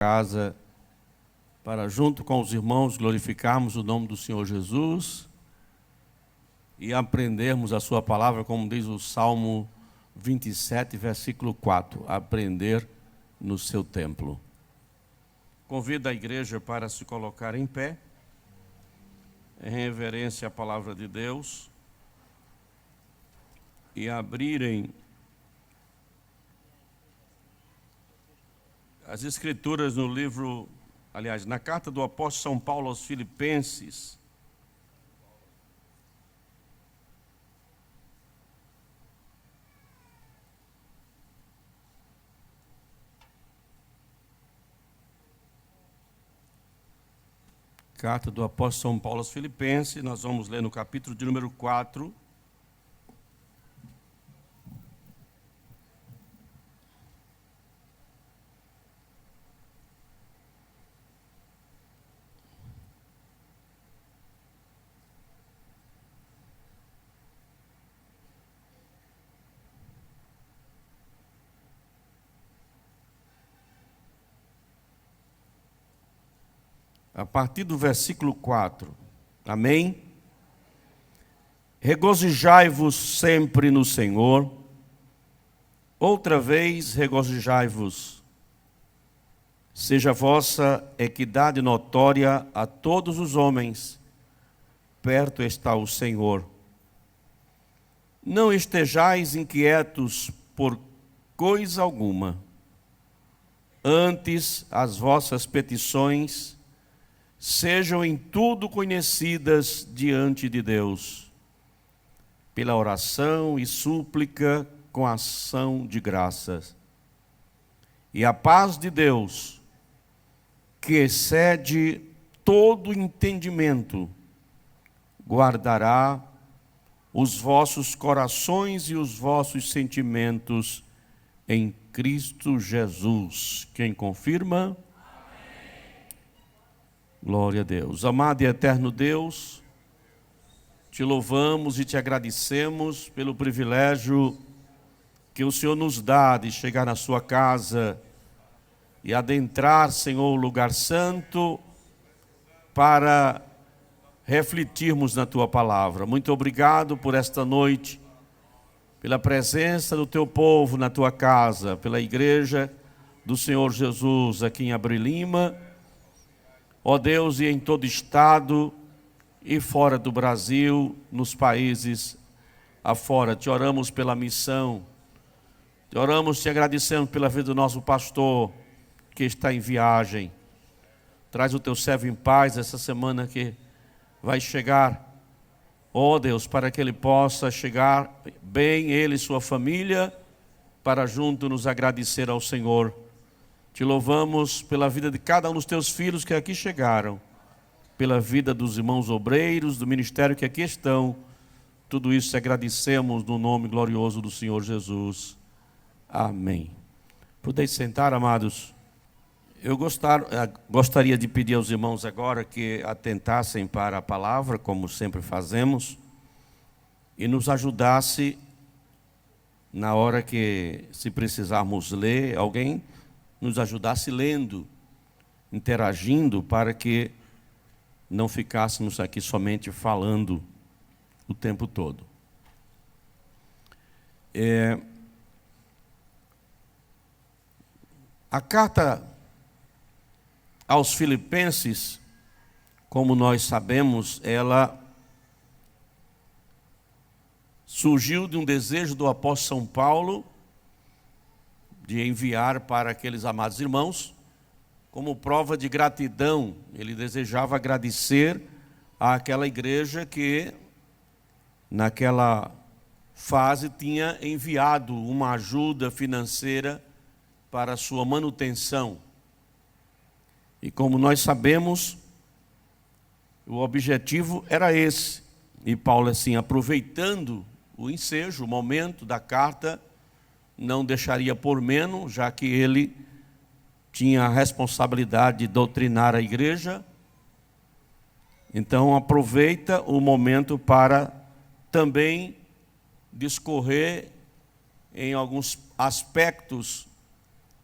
casa para, junto com os irmãos, glorificarmos o nome do Senhor Jesus e aprendermos a sua palavra, como diz o Salmo 27, versículo 4, aprender no seu templo. Convido a igreja para se colocar em pé, em reverência à palavra de Deus, e abrirem as Escrituras no livro, aliás, na carta do apóstolo São Paulo aos Filipenses, carta do apóstolo São Paulo aos Filipenses, nós vamos ler no capítulo de número 4, a partir do versículo 4. Amém? Regozijai-vos sempre no Senhor. Outra vez, regozijai-vos. Seja a vossa equidade notória a todos os homens. Perto está o Senhor. Não estejais inquietos por coisa alguma. Antes, as vossas petições sejam em tudo conhecidas diante de Deus, pela oração e súplica com ação de graças. E a paz de Deus, que excede todo entendimento, guardará os vossos corações e os vossos sentimentos em Cristo Jesus. Quem confirma? Glória a Deus. Amado e eterno Deus, te louvamos e te agradecemos pelo privilégio que o Senhor nos dá de chegar na sua casa e adentrar, Senhor, o lugar santo para refletirmos na tua palavra. Muito obrigado por esta noite, pela presença do teu povo na tua casa, pela igreja do Senhor Jesus aqui em Abril Lima. Ó Deus, e em todo estado e fora do Brasil, nos países afora. Te oramos pela missão, te oramos, te agradecemos pela vida do nosso pastor, que está em viagem. Traz o teu servo em paz essa semana que vai chegar. Ó Deus, para que ele possa chegar bem, ele e sua família, para junto nos agradecer ao Senhor. Te louvamos pela vida de cada um dos teus filhos que aqui chegaram, pela vida dos irmãos obreiros, do ministério que aqui estão. Tudo isso agradecemos no nome glorioso do Senhor Jesus. Amém. Podeis sentar, amados. Eu gostaria de pedir aos irmãos agora que atentassem para a palavra, como sempre fazemos, e nos ajudasse na hora que, se precisarmos ler, alguém nos ajudasse lendo, interagindo, para que não ficássemos aqui somente falando o tempo todo. A carta aos Filipenses, como nós sabemos, ela surgiu de um desejo do apóstolo São Paulo de enviar para aqueles amados irmãos, como prova de gratidão. Ele desejava agradecer àquela igreja que, naquela fase, tinha enviado uma ajuda financeira para a sua manutenção. E como nós sabemos, o objetivo era esse. E Paulo, assim, aproveitando o ensejo, o momento da carta, não deixaria por menos, já que ele tinha a responsabilidade de doutrinar a igreja. Então aproveita o momento para também discorrer em alguns aspectos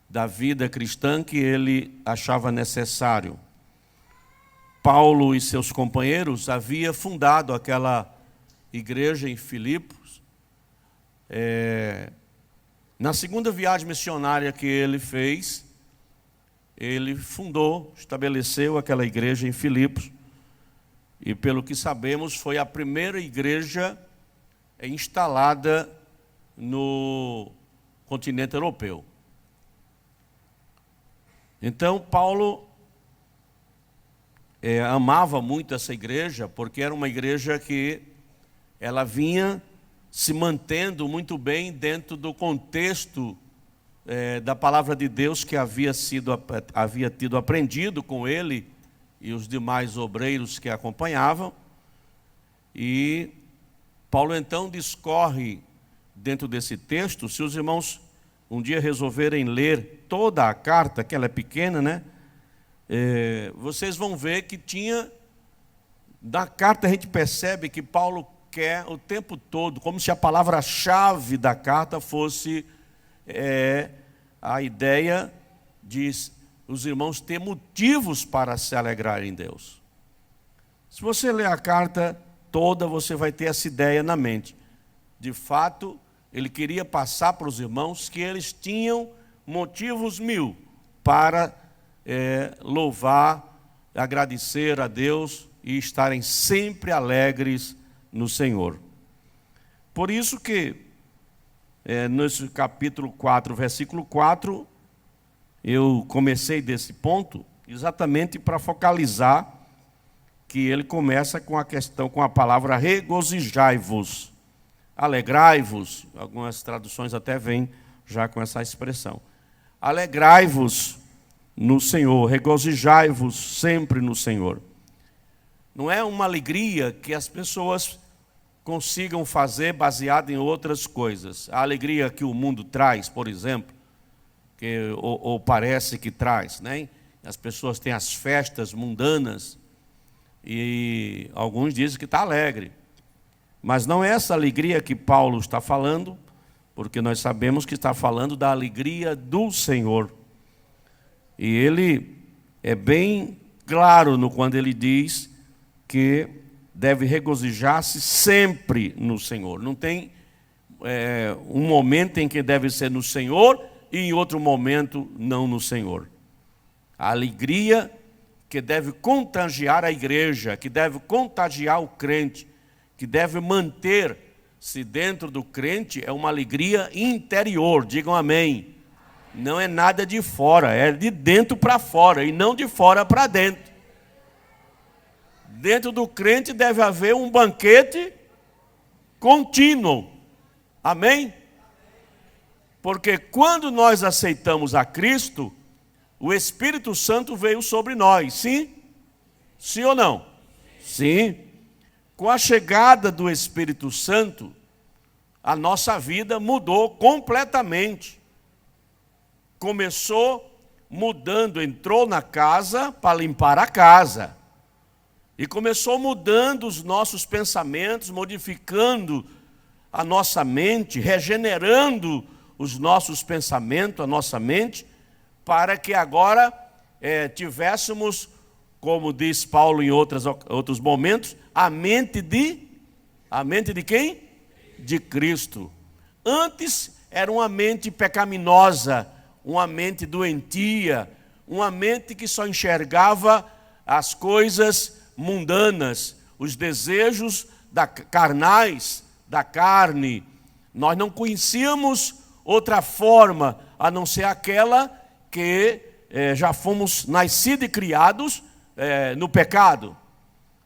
da vida cristã que ele achava necessário. Paulo e seus companheiros haviam fundado aquela igreja em Filipos. Na segunda viagem missionária que ele fez, ele fundou, estabeleceu aquela igreja em Filipos. E pelo que sabemos, foi a primeira igreja instalada no continente europeu. Então, Paulo amava muito essa igreja, porque era uma igreja que ela vinha se mantendo muito bem dentro do contexto da palavra de Deus que havia tido aprendido com ele e os demais obreiros que acompanhavam. E Paulo então discorre dentro desse texto. Se os irmãos um dia resolverem ler toda a carta, que ela é pequena, né? Vocês vão ver que na carta a gente percebe que Paulo quer o tempo todo, como se a palavra-chave da carta fosse a ideia de os irmãos ter motivos para se alegrar em Deus. Se você ler a carta toda, você vai ter essa ideia na mente. De fato, ele queria passar para os irmãos que eles tinham motivos 1000 para louvar, agradecer a Deus e estarem sempre alegres no Senhor. Por isso que, nesse capítulo 4, versículo 4, eu comecei desse ponto exatamente para focalizar que ele começa com a questão, com a palavra regozijai-vos, alegrai-vos. Algumas traduções até vêm já com essa expressão. Alegrai-vos no Senhor, regozijai-vos sempre no Senhor. Não é uma alegria que as pessoas consigam fazer baseada em outras coisas. A alegria que o mundo traz, por exemplo, ou parece que traz, né? As pessoas têm as festas mundanas e alguns dizem que está alegre. Mas não é essa alegria que Paulo está falando, porque nós sabemos que está falando da alegria do Senhor. E ele é bem claro quando ele diz que deve regozijar-se sempre no Senhor. Não tem um momento em que deve ser no Senhor e em outro momento não no Senhor. A alegria que deve contagiar a igreja, que deve contagiar o crente, que deve manter-se dentro do crente, é uma alegria interior. Digam amém. Não é nada de fora, é de dentro para fora e não de fora para dentro. Dentro do crente deve haver um banquete contínuo. Amém? Porque quando nós aceitamos a Cristo, o Espírito Santo veio sobre nós. Sim? Sim ou não? Sim. Com a chegada do Espírito Santo, a nossa vida mudou completamente. Começou mudando, entrou na casa para limpar a casa. E começou mudando os nossos pensamentos, modificando a nossa mente, regenerando os nossos pensamentos, a nossa mente, para que agora tivéssemos, como diz Paulo em outros momentos, a mente de quem? De Cristo. Antes era uma mente pecaminosa, uma mente doentia, uma mente que só enxergava as coisas mundanas, os desejos carnais, da carne. Nós não conhecíamos outra forma, a não ser aquela que já fomos nascidos e criados no pecado.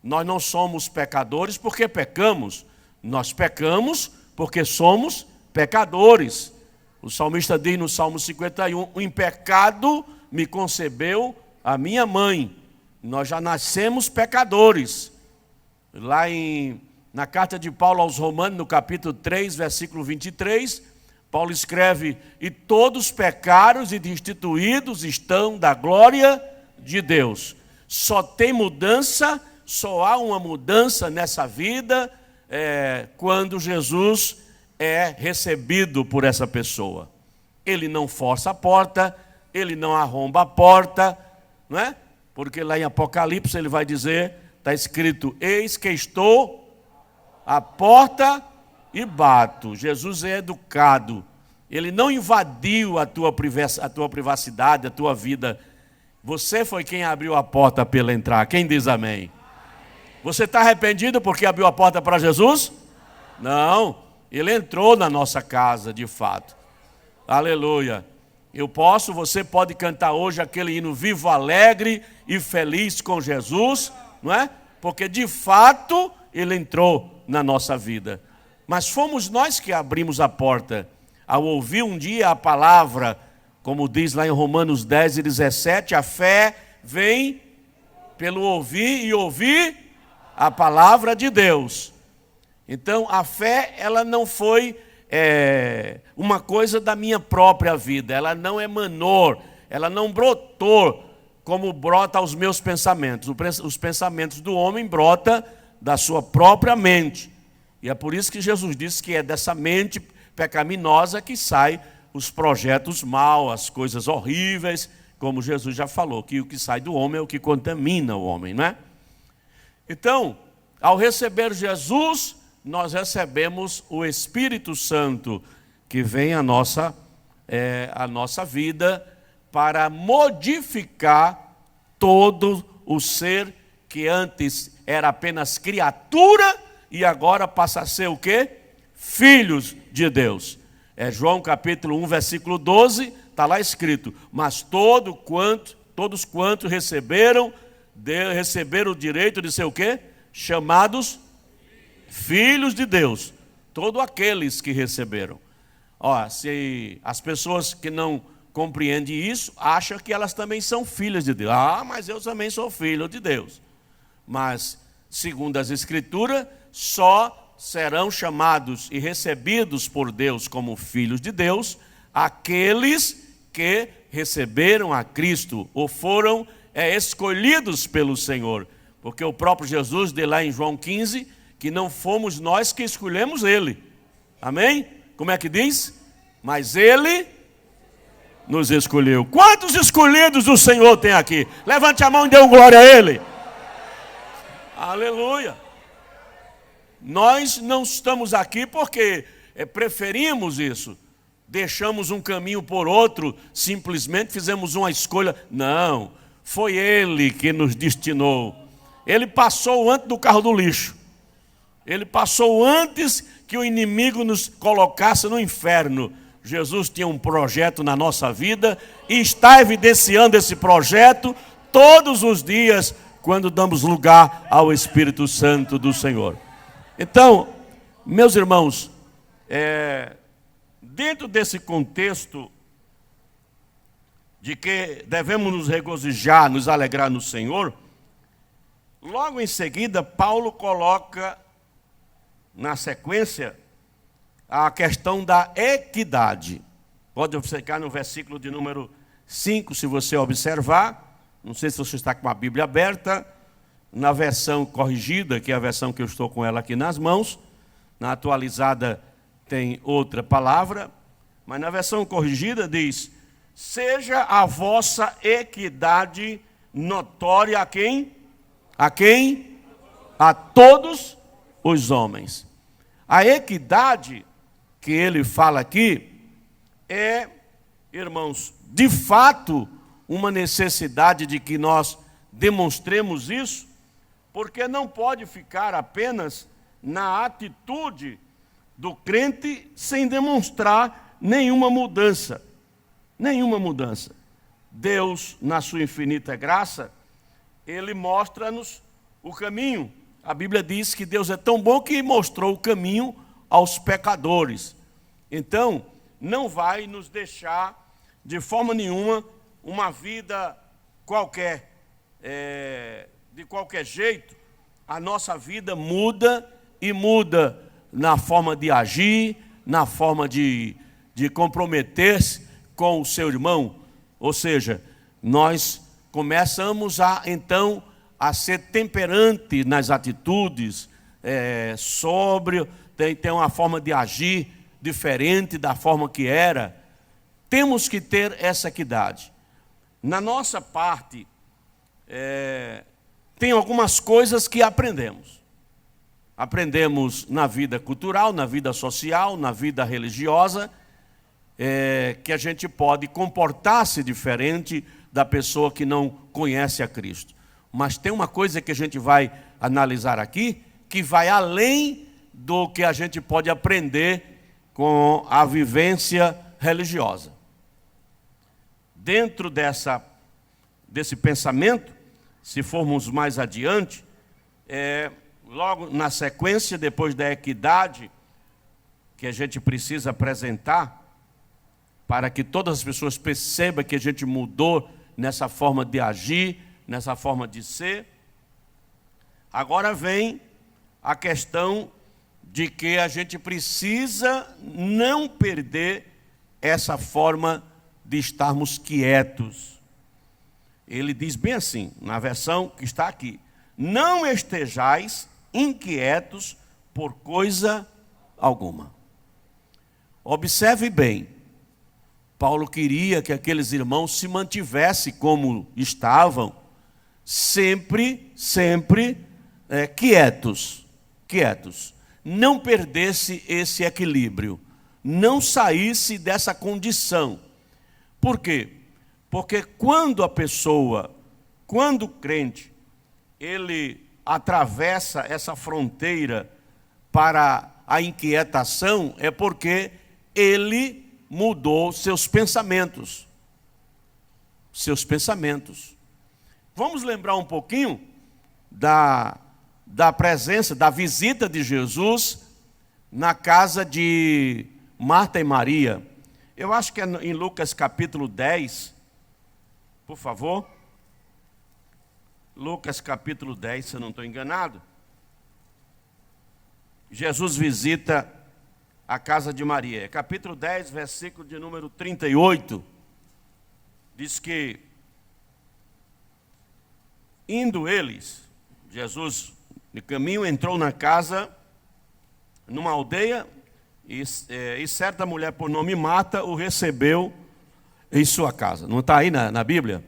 Nós não somos pecadores porque pecamos, nós pecamos porque somos pecadores. O salmista diz no Salmo 51, em pecado me concebeu a minha mãe. Nós já nascemos pecadores. Lá na carta de Paulo aos Romanos, no capítulo 3, versículo 23, Paulo escreve: e todos pecaram e destituídos estão da glória de Deus. Só tem mudança, só há uma mudança nessa vida quando Jesus é recebido por essa pessoa. Ele não força a porta, ele não arromba a porta, não é? Porque lá em Apocalipse ele vai dizer, está escrito, eis que estou à porta e bato. Jesus é educado, ele não invadiu a tua privacidade, a tua vida. Você foi quem abriu a porta para ele entrar. Quem diz amém? Você está arrependido porque abriu a porta para Jesus? Não, ele entrou na nossa casa de fato. Aleluia. Você pode cantar hoje aquele hino vivo, alegre e feliz com Jesus, não é? Porque de fato ele entrou na nossa vida. Mas fomos nós que abrimos a porta ao ouvir um dia a palavra, como diz lá em Romanos 10 e 17, a fé vem pelo ouvir e ouvir a palavra de Deus. Então a fé, ela não foi uma coisa da minha própria vida, ela não emanou, ela não brotou como brota aos meus pensamentos. Os pensamentos do homem brotam da sua própria mente. E é por isso que Jesus disse que é dessa mente pecaminosa que saem os projetos maus, as coisas horríveis, como Jesus já falou, que o que sai do homem é o que contamina o homem, não é? Então, ao receber Jesus, nós recebemos o Espírito Santo, que vem à nossa vida para modificar todo o ser que antes era apenas criatura e agora passa a ser o quê? Filhos de Deus. É João capítulo 1, versículo 12, está lá escrito, mas todos quanto receberam o direito de ser o quê? Chamados filhos de Deus. Todos aqueles que receberam. Se as pessoas que não compreendem isso, acham que elas também são filhas de Deus. Mas eu também sou filho de Deus. Mas, segundo as Escrituras, só serão chamados e recebidos por Deus como filhos de Deus aqueles que receberam a Cristo ou foram escolhidos pelo Senhor. Porque o próprio Jesus diz lá em João 15 que não fomos nós que escolhemos Ele. Amém? Como é que diz? Mas Ele nos escolheu. Quantos escolhidos o Senhor tem aqui? Levante a mão e dê glória a Ele. Aleluia. Nós não estamos aqui porque preferimos isso. Deixamos um caminho por outro, simplesmente fizemos uma escolha. Não, foi Ele que nos destinou. Ele passou antes do carro do lixo. Ele passou antes que o inimigo nos colocasse no inferno. Jesus tinha um projeto na nossa vida e está evidenciando esse projeto todos os dias quando damos lugar ao Espírito Santo do Senhor. Então, meus irmãos, dentro desse contexto de que devemos nos regozijar, nos alegrar no Senhor, logo em seguida, Paulo coloca na sequência a questão da equidade. Pode observar no versículo de número 5, se você observar. Não sei se você está com a Bíblia aberta. Na versão corrigida, que é a versão que eu estou com ela aqui nas mãos. Na atualizada tem outra palavra. Mas na versão corrigida diz: seja a vossa equidade notória a quem? A quem? A todos os homens. A equidade que ele fala aqui é, irmãos, de fato, uma necessidade de que nós demonstremos isso, porque não pode ficar apenas na atitude do crente sem demonstrar nenhuma mudança. Nenhuma mudança. Deus, na sua infinita graça, Ele mostra-nos o caminho. A Bíblia diz que Deus é tão bom que mostrou o caminho aos pecadores. Então, não vai nos deixar de forma nenhuma uma vida qualquer, de qualquer jeito. A nossa vida muda e muda na forma de agir, na forma de comprometer-se com o seu irmão. Ou seja, nós começamos então a ser temperante nas atitudes, sóbrio, tem uma forma de agir diferente da forma que era. Temos que ter essa equidade. Na nossa parte, tem algumas coisas que aprendemos. Aprendemos na vida cultural, na vida social, na vida religiosa, que a gente pode comportar-se diferente da pessoa que não conhece a Cristo. Mas tem uma coisa que a gente vai analisar aqui, que vai além do que a gente pode aprender com a vivência religiosa. Dentro desse pensamento, se formos mais adiante, logo na sequência, depois da equidade, que a gente precisa apresentar, para que todas as pessoas percebam que a gente mudou nessa forma de agir, nessa forma de ser. Agora vem a questão de que a gente precisa não perder essa forma de estarmos quietos. Ele diz bem assim, na versão que está aqui: não estejais inquietos por coisa alguma. Observe bem, Paulo queria que aqueles irmãos se mantivessem como estavam, sempre quietos. Não perdesse esse equilíbrio, não saísse dessa condição. Por quê? Porque quando o crente, ele atravessa essa fronteira para a inquietação, é porque ele mudou seus pensamentos. Vamos lembrar um pouquinho da presença, da visita de Jesus na casa de Marta e Maria. Eu acho que é em Lucas capítulo 10, por favor. Lucas capítulo 10, se eu não estou enganado. Jesus visita a casa de Maria. Capítulo 10, versículo de número 38. Diz que, indo eles, Jesus de caminho entrou na casa, numa aldeia, e certa mulher por nome Marta o recebeu em sua casa. Não está aí na Bíblia?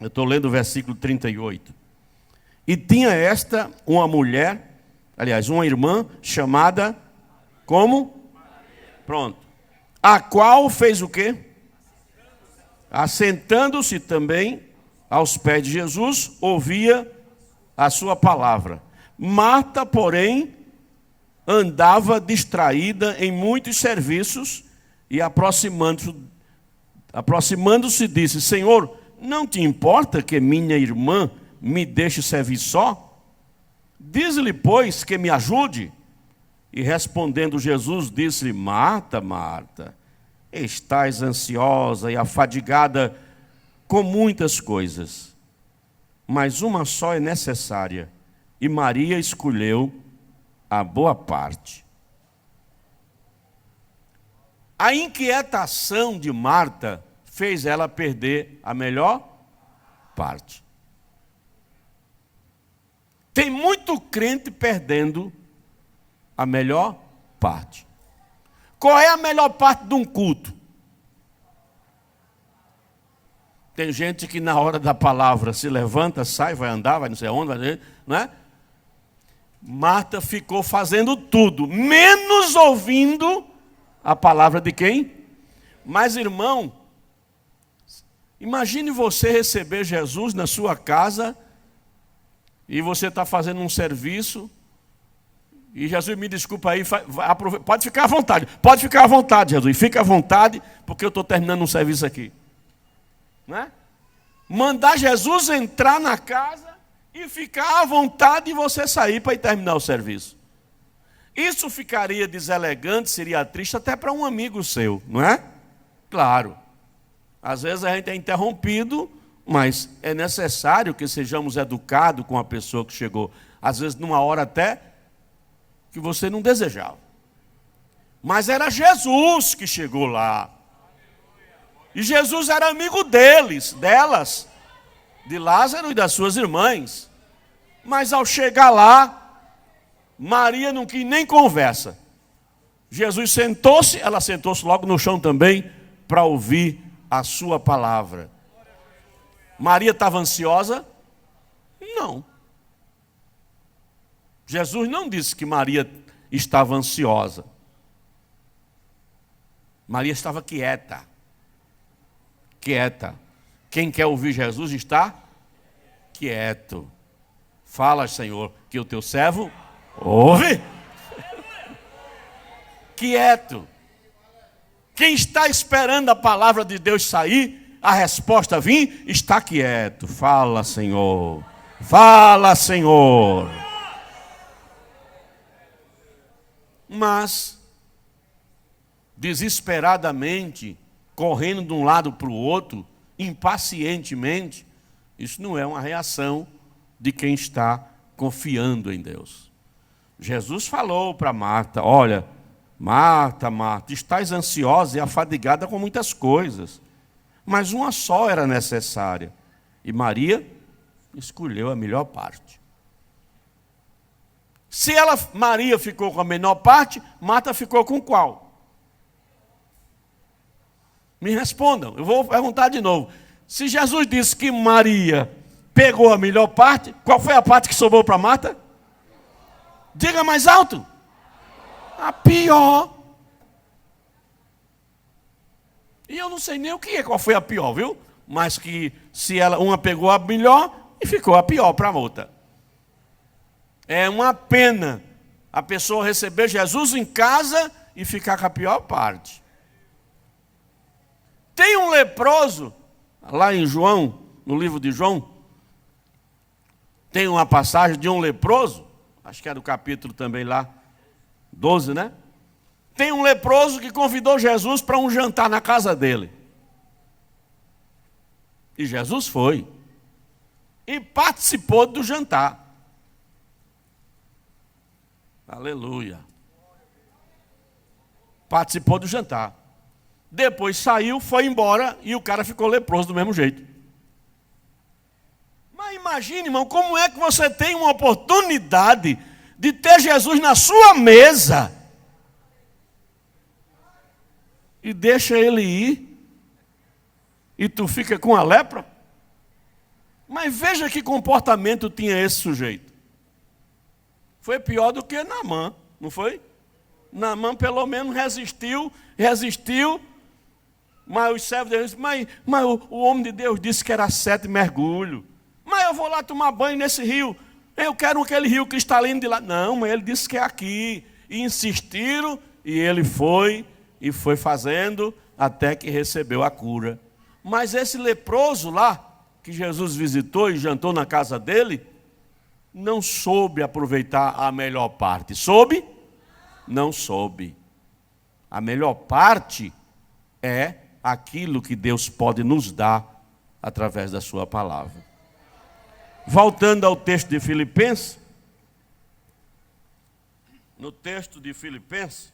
Eu estou lendo o versículo 38. E tinha esta uma mulher, aliás, uma irmã chamada como? Pronto. A qual fez o quê? Assentando-se também aos pés de Jesus, ouvia a sua palavra. Marta, porém, andava distraída em muitos serviços e aproximando-se disse: Senhor, não te importa que minha irmã me deixe servir só? Diz-lhe, pois, que me ajude. E respondendo Jesus, disse-lhe: Marta, Marta, estás ansiosa e afadigada com muitas coisas, mas uma só é necessária, e Maria escolheu a boa parte. A inquietação de Marta fez ela perder a melhor parte. Tem muito crente perdendo a melhor parte. Qual é a melhor parte de um culto? Tem gente que na hora da palavra se levanta, sai, vai andar, vai não sei aonde, vai, não é? Marta ficou fazendo tudo, menos ouvindo a palavra de quem? Mas, irmão, imagine você receber Jesus na sua casa e você está fazendo um serviço e Jesus, me desculpa aí, pode ficar à vontade, Jesus, fica à vontade, porque eu estou terminando um serviço aqui. Não é? Mandar Jesus entrar na casa e ficar à vontade e você sair para ir terminar o serviço. Isso ficaria deselegante, seria triste até para um amigo seu, não é? Claro. Às vezes a gente é interrompido, mas é necessário que sejamos educados com a pessoa que chegou. Às vezes numa hora até que você não desejava. Mas era Jesus que chegou lá. E Jesus era amigo delas, de Lázaro e das suas irmãs. Mas ao chegar lá, Maria não quis nem conversa. Jesus sentou-se, ela sentou-se logo no chão também, para ouvir a sua palavra. Maria estava ansiosa? Não. Jesus não disse que Maria estava ansiosa. Maria estava quieta. Quieta. Quem quer ouvir Jesus está quieto. Fala, Senhor, que o teu servo ouve. Quieto. Quem está esperando a palavra de Deus sair, a resposta vir, está quieto. Fala, Senhor. Fala, Senhor. Mas, desesperadamente, correndo de um lado para o outro, impacientemente, isso não é uma reação de quem está confiando em Deus. Jesus falou para Marta: olha, Marta, Marta, estás ansiosa e afadigada com muitas coisas, mas uma só era necessária, e Maria escolheu a melhor parte. Se Maria ficou com a menor parte, Marta ficou com qual? Me respondam, eu vou perguntar de novo. Se Jesus disse que Maria pegou a melhor parte, qual foi a parte que sobrou para Marta? Diga mais alto. A pior. E eu não sei nem qual foi a pior, viu? Mas que se uma pegou a melhor e ficou a pior para a outra. É uma pena a pessoa receber Jesus em casa e ficar com a pior parte. Tem um leproso, lá em João, no livro de João, tem uma passagem de um leproso, acho que é do capítulo também lá, 12, né? Tem um leproso que convidou Jesus para um jantar na casa dele. E Jesus foi. E participou do jantar. Aleluia. Participou do jantar. Depois saiu, foi embora e o cara ficou leproso do mesmo jeito. Mas imagine, irmão, como é que você tem uma oportunidade de ter Jesus na sua mesa e deixa ele ir e tu fica com a lepra? Mas veja que comportamento tinha esse sujeito. Foi pior do que Naamã, não foi? Naamã pelo menos resistiu, mas os servos de Deus disseram, mas o homem de Deus disse que era 7 mergulhos. Mas eu vou lá tomar banho nesse rio. Eu quero aquele rio cristalino de lá. Não, mas ele disse que é aqui. E insistiram, e ele foi fazendo, até que recebeu a cura. Mas esse leproso lá, que Jesus visitou e jantou na casa dele, não soube aproveitar a melhor parte. Soube? Não soube. A melhor parte é aquilo que Deus pode nos dar através da sua palavra. Voltando ao texto de Filipenses, no texto de Filipenses,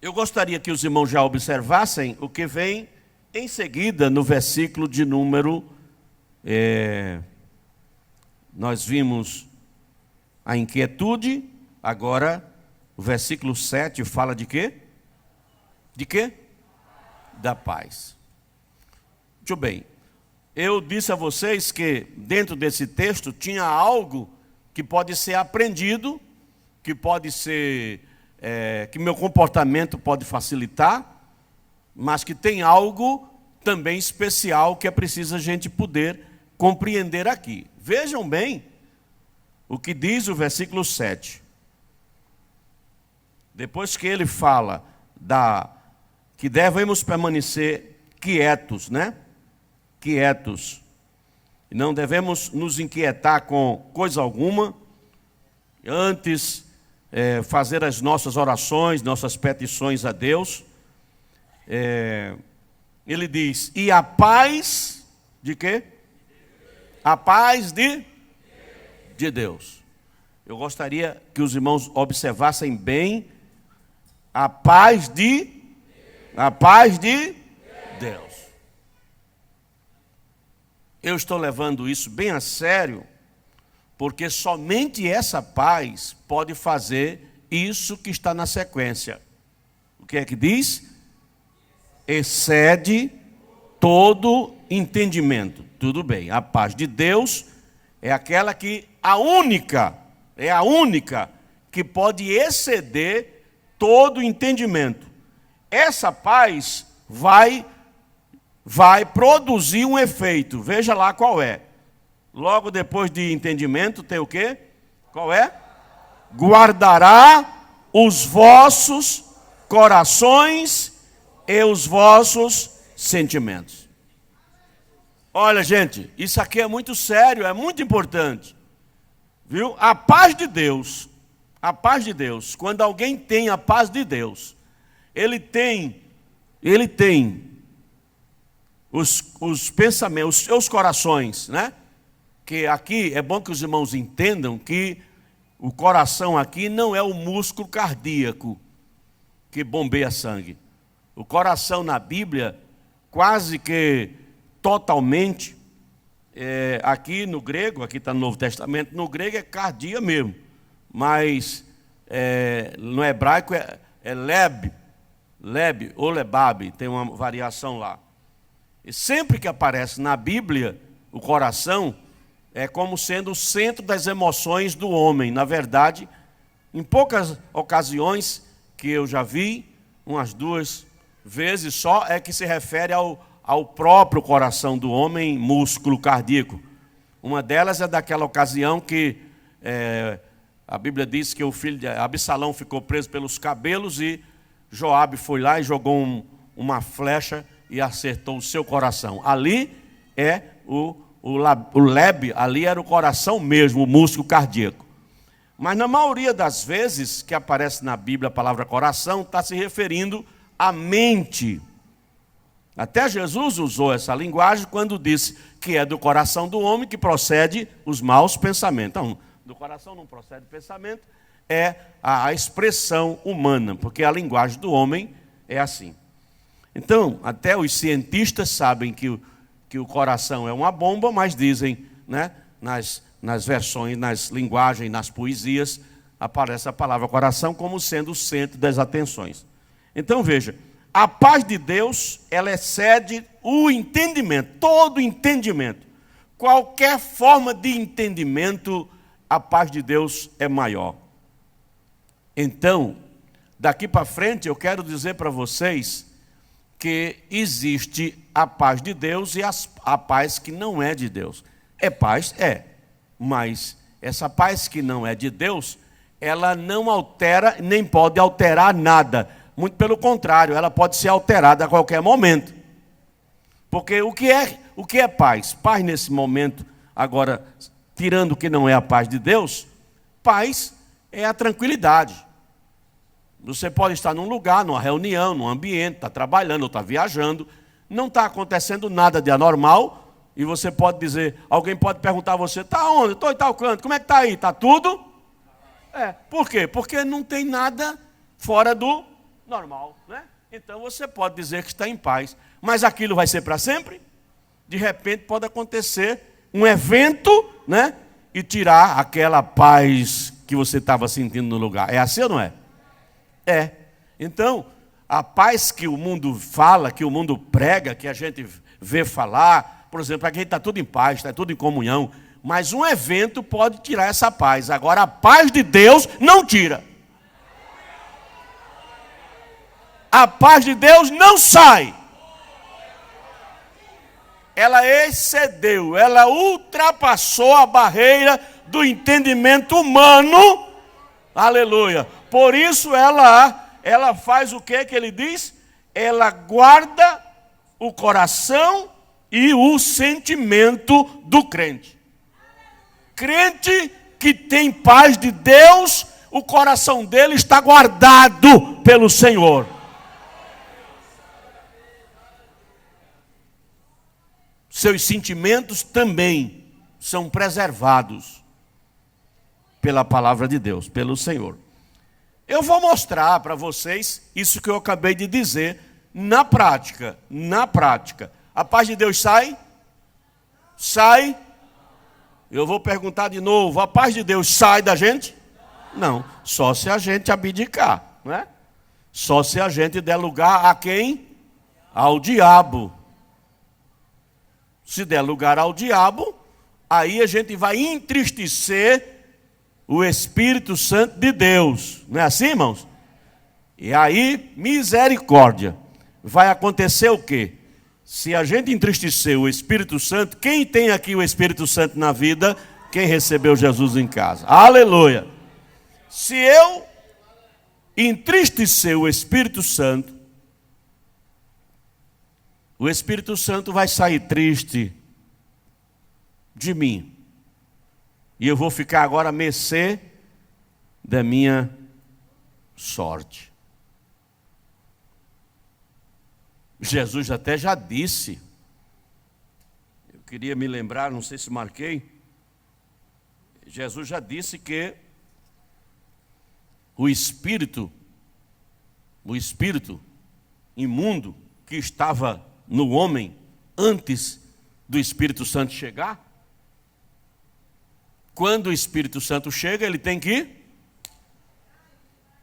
eu gostaria que os irmãos já observassem o que vem em seguida no versículo de número... nós vimos a inquietude, agora o versículo 7 fala de quê? De quê? Da paz. Muito bem. Eu disse a vocês que dentro desse texto tinha algo que pode ser aprendido, que pode ser, que meu comportamento pode facilitar, mas que tem algo também especial que é preciso a gente poder compreender aqui. Vejam bem o que diz o versículo 7. Depois que ele fala que devemos permanecer quietos, né? Quietos. Não devemos nos inquietar com coisa alguma. Antes, fazer as nossas orações, nossas petições a Deus. Ele diz, e a paz de quê? A paz de Deus. Eu gostaria que os irmãos observassem bem a paz de Deus. Eu estou levando isso bem a sério, porque somente essa paz pode fazer isso que está na sequência. O que é que diz? Excede todo entendimento. Tudo bem, a paz de Deus é aquela que é a única que pode exceder todo entendimento. Essa paz vai produzir um efeito. Veja lá qual é. Logo depois de entendimento tem o quê? Qual é? Guardará os vossos corações e os vossos sentimentos. Olha, gente, isso aqui é muito sério, é muito importante. Viu? A paz de Deus, quando alguém tem a paz de Deus, ele tem os pensamentos, os seus corações, né? Que aqui é bom que os irmãos entendam que o coração aqui não é o músculo cardíaco que bombeia sangue. O coração na Bíblia, quase que totalmente, aqui no grego, aqui está no Novo Testamento, no grego é cardia mesmo, mas no hebraico é leb ou lebab, tem uma variação lá. E sempre que aparece na Bíblia, o coração é como sendo o centro das emoções do homem. Na verdade, em poucas ocasiões que eu já vi, umas 2 vezes só, é que se refere ao próprio coração do homem, músculo cardíaco. Uma delas é daquela ocasião que a Bíblia diz que o filho de Absalão ficou preso pelos cabelos e Joabe foi lá e jogou uma flecha e acertou o seu coração. Ali é o leb, ali era o coração mesmo, o músculo cardíaco. Mas na maioria das vezes que aparece na Bíblia a palavra coração, está se referindo à mente. Até Jesus usou essa linguagem quando disse que é do coração do homem que procede os maus pensamentos. Então, do coração não procede pensamento, é a expressão humana, porque a linguagem do homem é assim. Então, até os cientistas sabem que o coração é uma bomba, mas dizem, né, nas versões, nas linguagens, nas poesias, aparece a palavra coração como sendo o centro das atenções. Então, veja, a paz de Deus, ela excede o entendimento, todo entendimento. Qualquer forma de entendimento, a paz de Deus é maior. Então, daqui para frente, eu quero dizer para vocês que existe a paz de Deus e a paz que não é de Deus. É paz? É. Mas essa paz que não é de Deus, ela não altera, nem pode alterar nada. Muito pelo contrário, ela pode ser alterada a qualquer momento. Porque o que é paz? Paz nesse momento, agora, tirando o que não é a paz de Deus, paz é a tranquilidade. Você pode estar num lugar, numa reunião, num ambiente, está trabalhando ou está viajando, não está acontecendo nada de anormal, e você pode dizer, alguém pode perguntar a você, está onde? Estou em tal canto, como é que está aí? Está tudo? Por quê? Porque não tem nada fora do normal, né? Então você pode dizer que está em paz, mas aquilo vai ser para sempre? De repente pode acontecer um evento, né? E tirar aquela paz que você estava sentindo no lugar. É assim ou não é? É. Então, a paz que o mundo fala, que o mundo prega, que a gente vê falar, por exemplo, aqui está tudo em paz, está tudo em comunhão, mas um evento pode tirar essa paz. Agora, a paz de Deus não tira. A paz de Deus não sai. Ela excedeu, ela ultrapassou a barreira do entendimento humano. Aleluia. Por isso ela faz o que ele diz? Ela guarda o coração e o sentimento do crente. Crente que tem paz de Deus, o coração dele está guardado pelo Senhor. Seus sentimentos também são preservados pela palavra de Deus, pelo Senhor. Eu vou mostrar para vocês isso que eu acabei de dizer na prática. Na prática. A paz de Deus sai? Sai? Eu vou perguntar de novo. A paz de Deus sai da gente? Não, só se a gente abdicar, não é? Só se a gente der lugar a quem? Ao diabo. Se der lugar ao diabo, aí a gente vai entristecer o Espírito Santo de Deus. Não é assim, irmãos? E aí, misericórdia. Vai acontecer o quê? Se a gente entristecer o Espírito Santo, quem tem aqui o Espírito Santo na vida? Quem recebeu Jesus em casa. Aleluia! Se eu entristecer o Espírito Santo vai sair triste de mim. E eu vou ficar agora à mercê da minha sorte. Jesus até já disse, eu queria me lembrar, não sei se marquei, Jesus já disse que o espírito imundo que estava no homem antes do Espírito Santo chegar, quando o Espírito Santo chega, ele tem que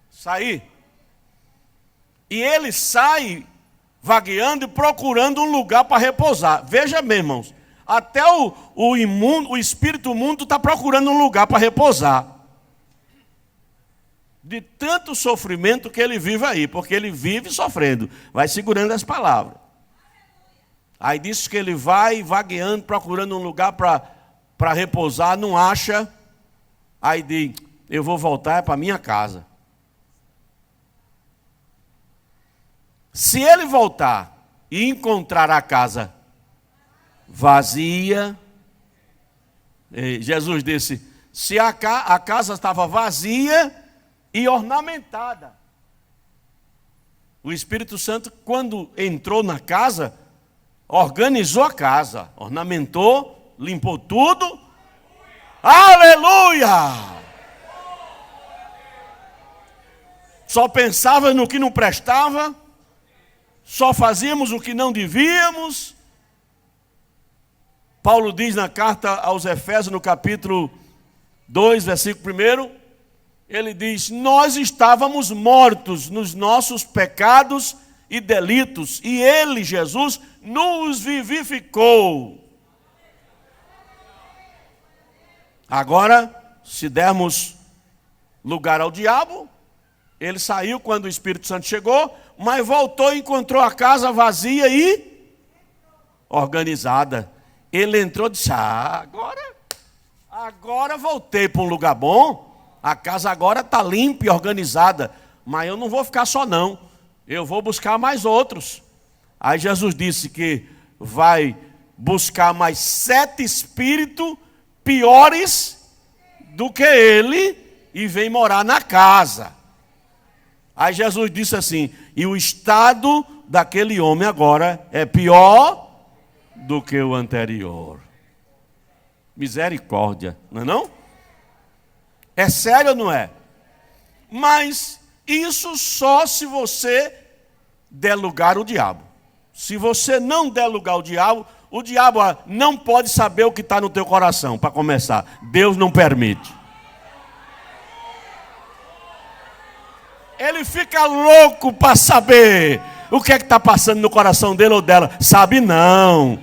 sair. E ele sai vagueando e procurando um lugar para repousar. Veja bem, irmãos, até o espírito imundo está procurando um lugar para repousar. De tanto sofrimento que ele vive aí, porque ele vive sofrendo. Vai segurando as palavras. Aí diz que ele vai vagueando, procurando um lugar para repousar, não acha. Aí diz, eu vou voltar para minha casa. Se ele voltar e encontrar a casa vazia, Jesus disse, se a casa estava vazia e ornamentada. O Espírito Santo, quando entrou na casa, organizou a casa, ornamentou, limpou tudo. Aleluia! Só pensava no que não prestava, só fazíamos o que não devíamos. Paulo diz na carta aos Efésios, no capítulo 2, versículo 1, ele diz, nós estávamos mortos nos nossos pecados e delitos, e ele, Jesus, nos vivificou. Agora, se dermos lugar ao diabo, ele saiu quando o Espírito Santo chegou, mas voltou e encontrou a casa vazia e organizada. Ele entrou e disse, agora voltei para um lugar bom. A casa agora está limpa e organizada, mas eu não vou ficar só não, eu vou buscar mais outros. Aí Jesus disse que vai buscar mais 7 espíritos piores do que ele e vem morar na casa. Aí Jesus disse assim, e o estado daquele homem agora é pior do que o anterior. Misericórdia, não é não? É sério ou não é? Mas isso só se você der lugar ao diabo. Se você não der lugar ao diabo, o diabo não pode saber o que está no teu coração, para começar. Deus não permite. Ele fica louco para saber o que é que está passando no coração dele ou dela. Sabe não.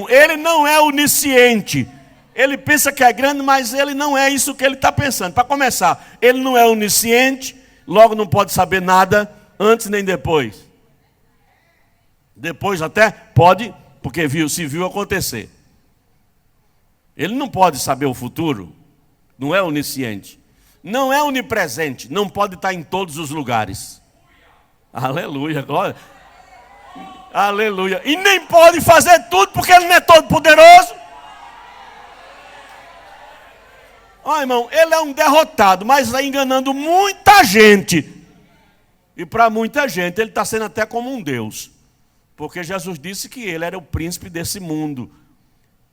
Ele não é onisciente. Ele pensa que é grande, mas ele não é isso que ele está pensando. Para começar, ele não é onisciente, logo não pode saber nada, antes nem depois. Depois até pode, porque se viu acontecer. Ele não pode saber o futuro, não é onisciente. Não é onipresente, não pode estar em todos os lugares. Aleluia, glória. Aleluia. E nem pode fazer tudo, porque ele não é todo poderoso. Ó, irmão, ele é um derrotado, mas está enganando muita gente. E para muita gente ele está sendo até como um Deus. Porque Jesus disse que ele era o príncipe desse mundo.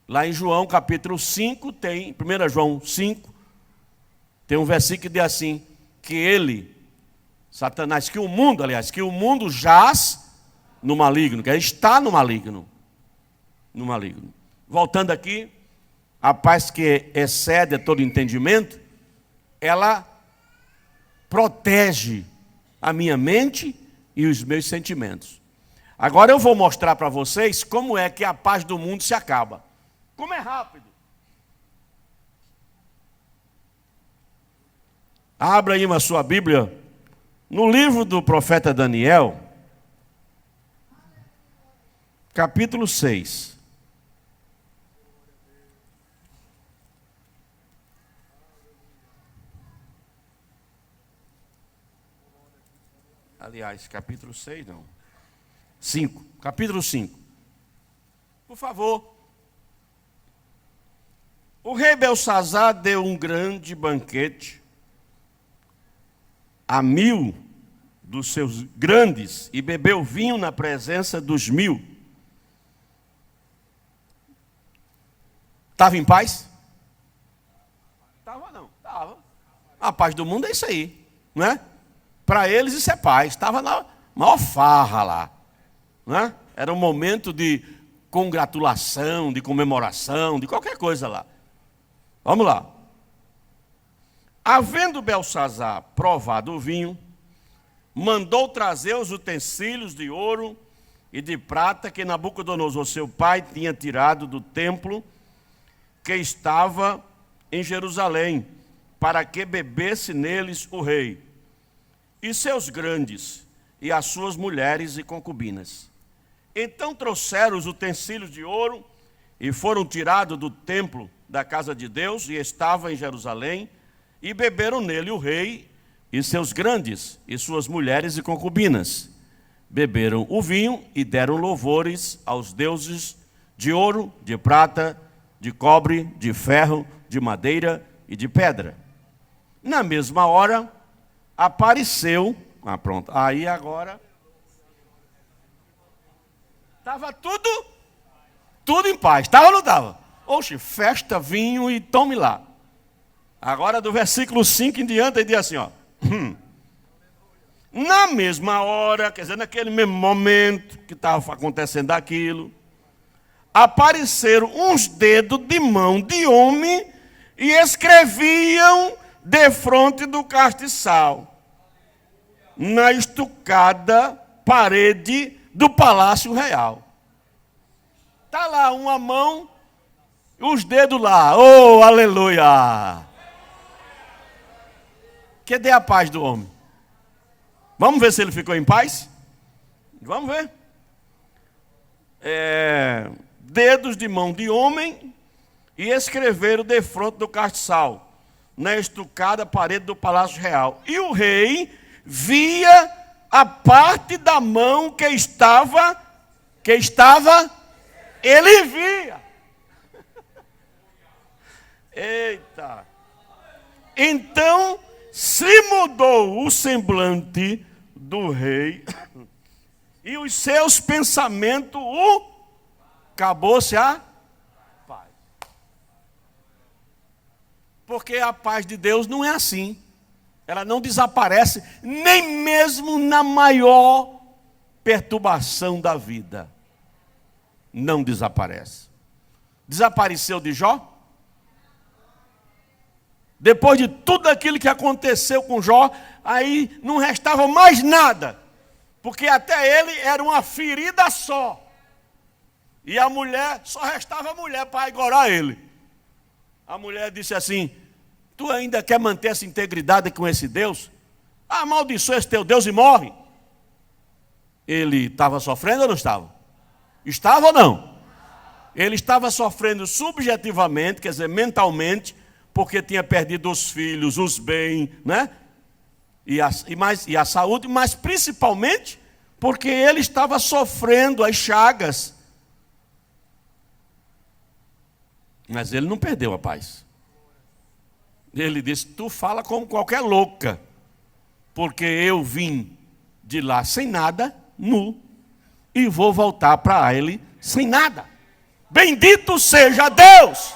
Lá em João capítulo 5, 1 João 5, tem um versículo que diz assim, que ele, Satanás, que o mundo jaz no maligno, que ele está no maligno. No maligno. Voltando aqui, a paz que excede a todo entendimento, ela protege a minha mente e os meus sentimentos. Agora eu vou mostrar para vocês como é que a paz do mundo se acaba. Como é rápido. Abra aí a sua Bíblia no livro do profeta Daniel, capítulo 6. Aliás, capítulo 6 não. 5, capítulo 5. Por favor. O rei Belsazar deu um grande banquete a 1000 dos seus grandes e bebeu vinho na presença dos 1000. Estava em paz? Estava não, estava. A paz do mundo é isso aí, não é? Para eles isso é paz. Estava na maior farra lá, não é? Era um momento de congratulação, de comemoração, de qualquer coisa lá. Vamos lá. Havendo Belsazar provado o vinho, mandou trazer os utensílios de ouro e de prata que Nabucodonosor, seu pai, tinha tirado do templo que estava em Jerusalém, para que bebesse neles o rei, e seus grandes, e as suas mulheres e concubinas. Então trouxeram os utensílios de ouro, e foram tirados do templo da casa de Deus, e estava em Jerusalém, e beberam nele o rei, e seus grandes, e suas mulheres e concubinas. Beberam o vinho, e deram louvores aos deuses de ouro, de prata, de cobre, de ferro, de madeira e de pedra. Na mesma hora, apareceu, pronto, aí agora, estava tudo em paz, estava ou não estava? Oxe, festa, vinho e tome lá. Agora do versículo 5 em diante, ele diz assim, ó. Na mesma hora, quer dizer, naquele mesmo momento que estava acontecendo aquilo, apareceram uns dedos de mão de homem e escreviam defronte do castiçal, na estucada parede do palácio real. Está lá uma mão, os dedos lá, oh, aleluia! Cadê a paz do homem? Vamos ver se ele ficou em paz? Vamos ver. Dedos de mão de homem e escreveram defronte do castiçal, na estucada parede do palácio real. E o rei via a parte da mão que estava, ele via. Eita! Então se mudou o semblante do rei e os seus pensamentos, acabou-se a paz. Porque a paz de Deus não é assim. Ela não desaparece, nem mesmo na maior perturbação da vida. Não desaparece. Desapareceu de Jó? Depois de tudo aquilo que aconteceu com Jó, aí não restava mais nada. Porque até ele era uma ferida só. E a mulher, só restava a mulher para agorar ele. A mulher disse assim, tu ainda quer manter essa integridade com esse Deus? Amaldiçoa esse teu Deus e morre. Ele estava sofrendo ou não estava? Estava ou não? Ele estava sofrendo subjetivamente, quer dizer, mentalmente, porque tinha perdido os filhos, os bens, né? E a saúde, mas principalmente porque ele estava sofrendo as chagas. Mas ele não perdeu a paz. Ele disse, tu fala como qualquer louca, porque eu vim de lá sem nada, nu, e vou voltar para ele sem nada. Bendito seja Deus!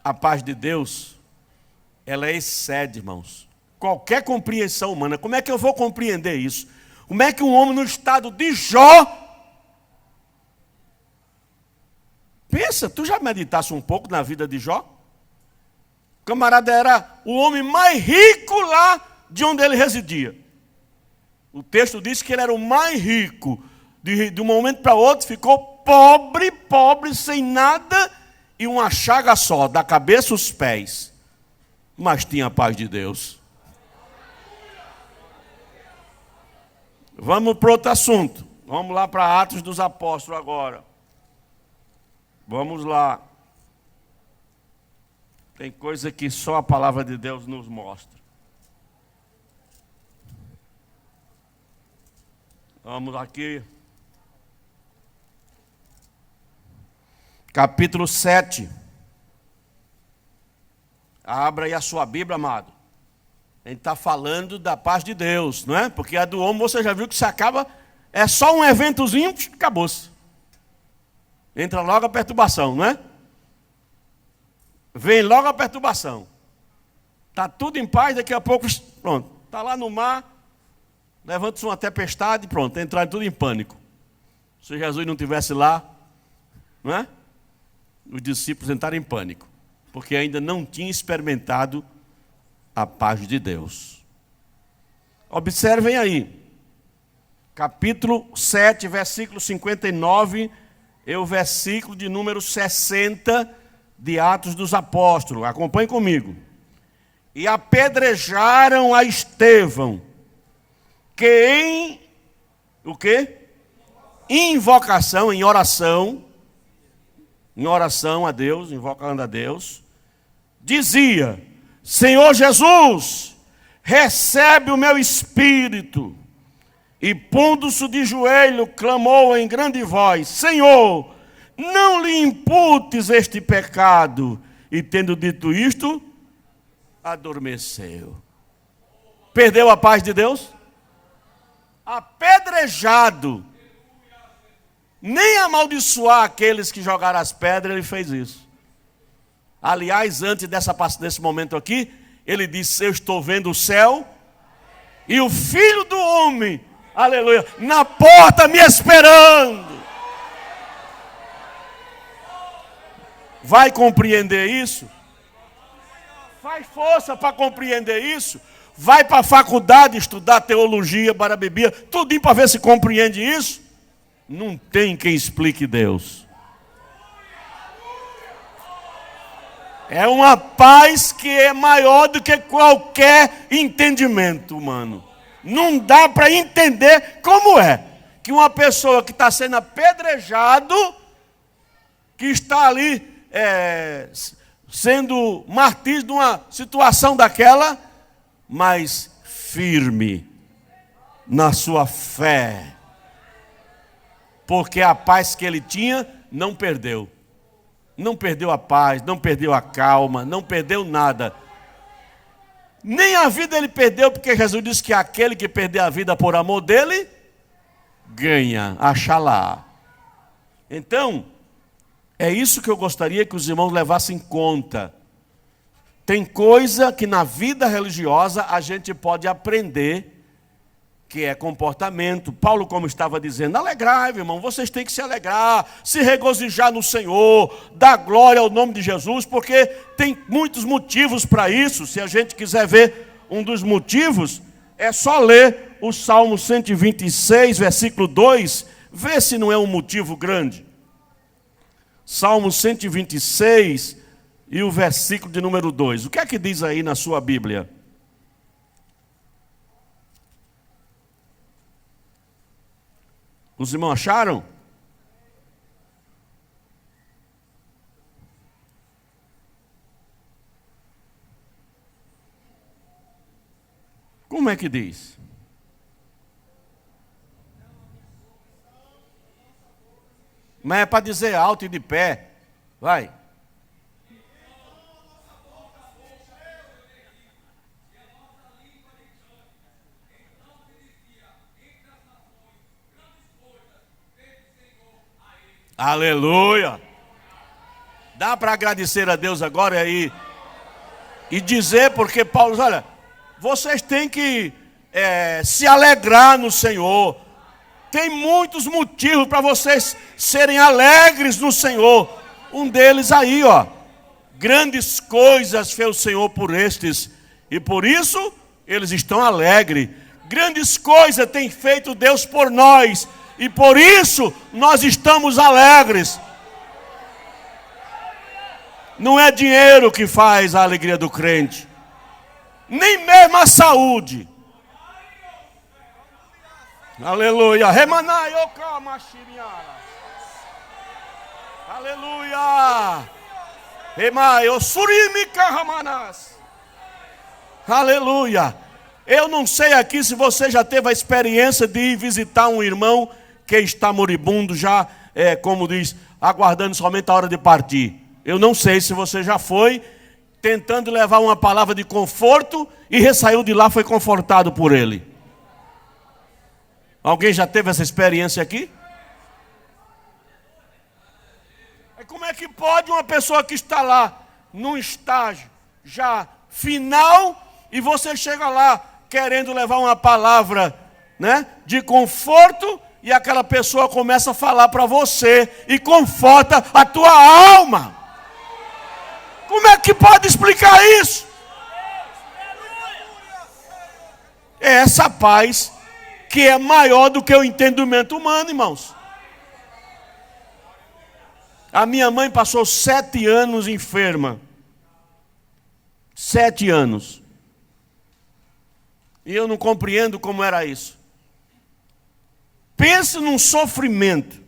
A paz de Deus, ela excede, irmãos, qualquer compreensão humana. Como é que eu vou compreender isso? Como é que um homem no estado de Jó Pensa, tu já meditasse um pouco na vida de Jó? O camarada era o homem mais rico lá de onde ele residia. O texto diz que ele era o mais rico. De um momento para outro ficou pobre, sem nada e uma chaga só, da cabeça aos pés. Mas tinha a paz de Deus. Vamos para outro assunto. Vamos lá para Atos dos Apóstolos agora. Vamos lá. Tem coisa que só a palavra de Deus nos mostra. Vamos aqui. Capítulo 7. Abra aí a sua Bíblia, amado. A gente está falando da paz de Deus, não é? Porque a do homem você já viu que se acaba, é só um eventozinho, acabou-se. Entra logo a perturbação, não é? Vem logo a perturbação. Está tudo em paz, daqui a pouco, pronto. Está lá no mar, levanta-se uma tempestade, pronto, entraram tudo em pânico. Se Jesus não estivesse lá, não é? Os discípulos entraram em pânico, porque ainda não tinham experimentado a paz de Deus. Observem aí, capítulo 7, versículo 59, é o versículo de número 60 de Atos dos Apóstolos. Acompanhe comigo. E apedrejaram a Estevão, que em o quê? Invocação, em oração a Deus, invocando a Deus, dizia: Senhor Jesus, recebe o meu espírito. E pondo-se de joelho, clamou em grande voz: Senhor, não lhe imputes este pecado. E tendo dito isto, adormeceu. Perdeu a paz de Deus? Apedrejado. Nem amaldiçoar aqueles que jogaram as pedras, ele fez isso. Aliás, antes desse momento aqui, ele disse: eu estou vendo o céu e o Filho do Homem, aleluia, na porta me esperando. Vai compreender isso? Faz força para compreender isso. Vai para a faculdade estudar teologia, barabibia, tudinho para ver se compreende isso. Não tem quem explique Deus. É uma paz que é maior do que qualquer entendimento humano. Não dá para entender como é que uma pessoa que está sendo apedrejado, que está ali sendo martírio de uma situação daquela, mas firme na sua fé. Porque a paz que ele tinha, não perdeu. Não perdeu a paz, não perdeu a calma, não perdeu nada. Nem a vida ele perdeu, porque Jesus disse que aquele que perder a vida por amor dele, ganha, Axalá. Então, é isso que eu gostaria que os irmãos levassem em conta. Tem coisa que na vida religiosa a gente pode aprender, que é comportamento. Paulo, como estava dizendo, alegrai, irmão, vocês têm que se alegrar, se regozijar no Senhor, dar glória ao nome de Jesus, porque tem muitos motivos para isso. Se a gente quiser ver um dos motivos, é só ler o Salmo 126, versículo 2, vê se não é um motivo grande. Salmo 126 e o versículo de número 2. O que é que diz aí na sua Bíblia? Os irmãos acharam? Como é que diz? Mas é para dizer alto e de pé. Vai. Aleluia! Dá para agradecer a Deus agora aí e dizer, porque Paulo, olha, vocês têm que se alegrar no Senhor. Tem muitos motivos para vocês serem alegres no Senhor. Um deles aí, ó. Grandes coisas fez o Senhor por estes, e por isso eles estão alegres. Grandes coisas tem feito Deus por nós, e por isso nós estamos alegres. Não é dinheiro que faz a alegria do crente, nem mesmo a saúde. Aleluia. Remanai, aleluia. Remai, osurimica ramanas. Aleluia. Eu não sei aqui se você já teve a experiência de ir visitar um irmão que está moribundo, já, como diz, aguardando somente a hora de partir. Eu não sei se você já foi, tentando levar uma palavra de conforto e saiu de lá, foi confortado por ele. Alguém já teve essa experiência aqui? Como é que pode uma pessoa que está lá, num estágio já final, e você chega lá querendo levar uma palavra, né, de conforto, e aquela pessoa começa a falar para você e conforta a tua alma? Como é que pode explicar isso? É essa paz que é maior do que o entendimento humano, irmãos. A minha mãe passou 7 anos enferma. 7 anos. E eu não compreendo como era isso. Pense num sofrimento.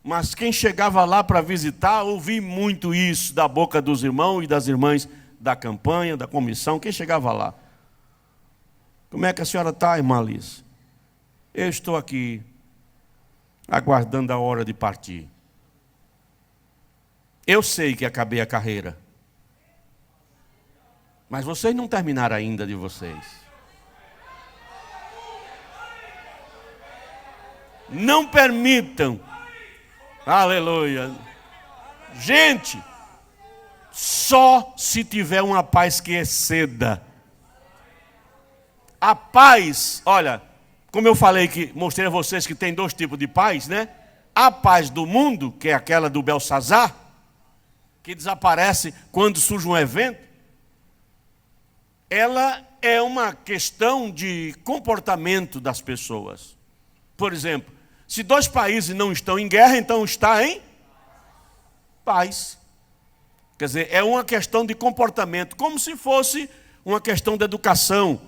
Mas quem chegava lá para visitar, ouvi muito isso da boca dos irmãos e das irmãs da campanha, da comissão. Quem chegava lá? Como é que a senhora está, irmã Alice? Eu estou aqui, aguardando a hora de partir. Eu sei que acabei a carreira. Mas vocês não terminaram ainda de vocês. Não permitam. Aleluia. Gente, só se tiver uma paz que exceda. A paz, olha, como eu falei que mostrei a vocês que tem 2 tipos de paz, né? A paz do mundo, que é aquela do Belsazar, que desaparece quando surge um evento. Ela é uma questão de comportamento das pessoas. Por exemplo, se 2 países não estão em guerra, então está em paz. Quer dizer, é uma questão de comportamento, como se fosse uma questão de educação.